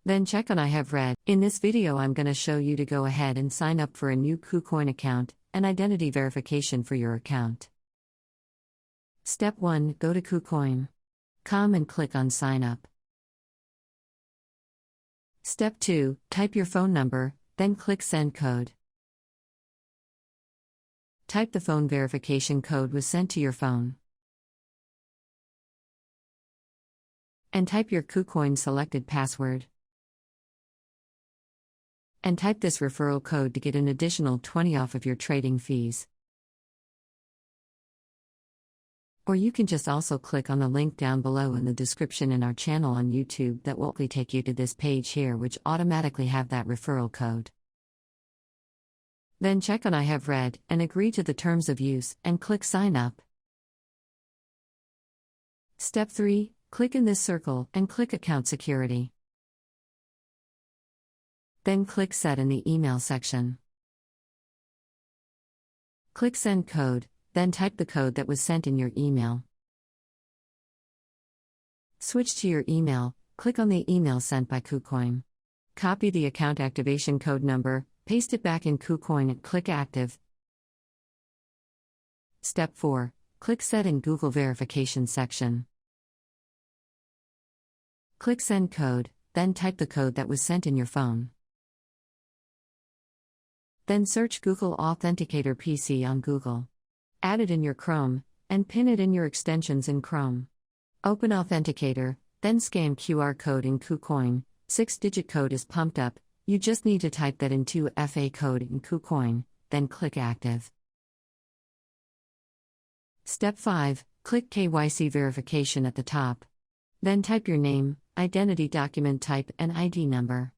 Then check on I have read. In this video I'm going to show you to go ahead and sign up for a new Kucoin account and identity verification for your account. Step 1. Go to Kucoin.com and click on Sign Up. Step 2. Type your phone number, then click Send Code. Type the phone verification code was sent to your phone. And type your Kucoin selected password. And type this referral code to get an additional 20 off of your trading fees. Or you can just also click on the link down below in the description in our channel on YouTube that will take you to this page here, which automatically have that referral code. Then check on I have read and agree to the terms of use and click Sign Up. Step 3. Click in this circle and click Account Security. Then click Set in the email section. Click Send Code, then type the code that was sent in your email. Switch to your email, click on the email sent by Kucoin. Copy the account activation code number, paste it back in Kucoin and click Active. Step 4. Click Set in Google Verification section. Click Send Code, then type the code that was sent in your phone. Then search Google Authenticator PC on Google. Add it in your Chrome, and pin it in your extensions in Chrome. Open Authenticator, then scan QR code in Kucoin. 6-digit code is pumped up, you just need to type that into FA code in Kucoin, then click Active. Step 5. Click KYC Verification at the top. Then type your name, identity document type and ID number.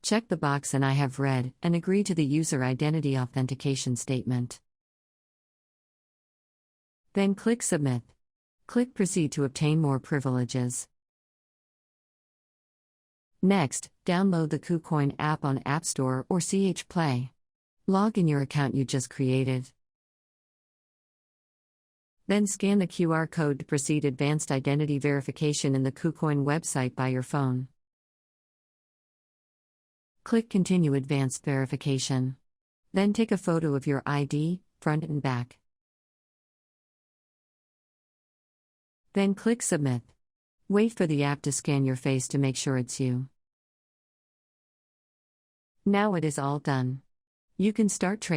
Check the box and I have read and agree to the user identity authentication statement. Then click Submit. Click Proceed to obtain more privileges. Next, download the Kucoin app on App Store or CH Play. Log in your account you just created. Then scan the QR code to proceed advanced identity verification in the Kucoin website by your phone. Click Continue Advanced Verification. Then take a photo of your ID, front and back. Then click Submit. Wait for the app to scan your face to make sure it's you. Now it is all done. You can start trading.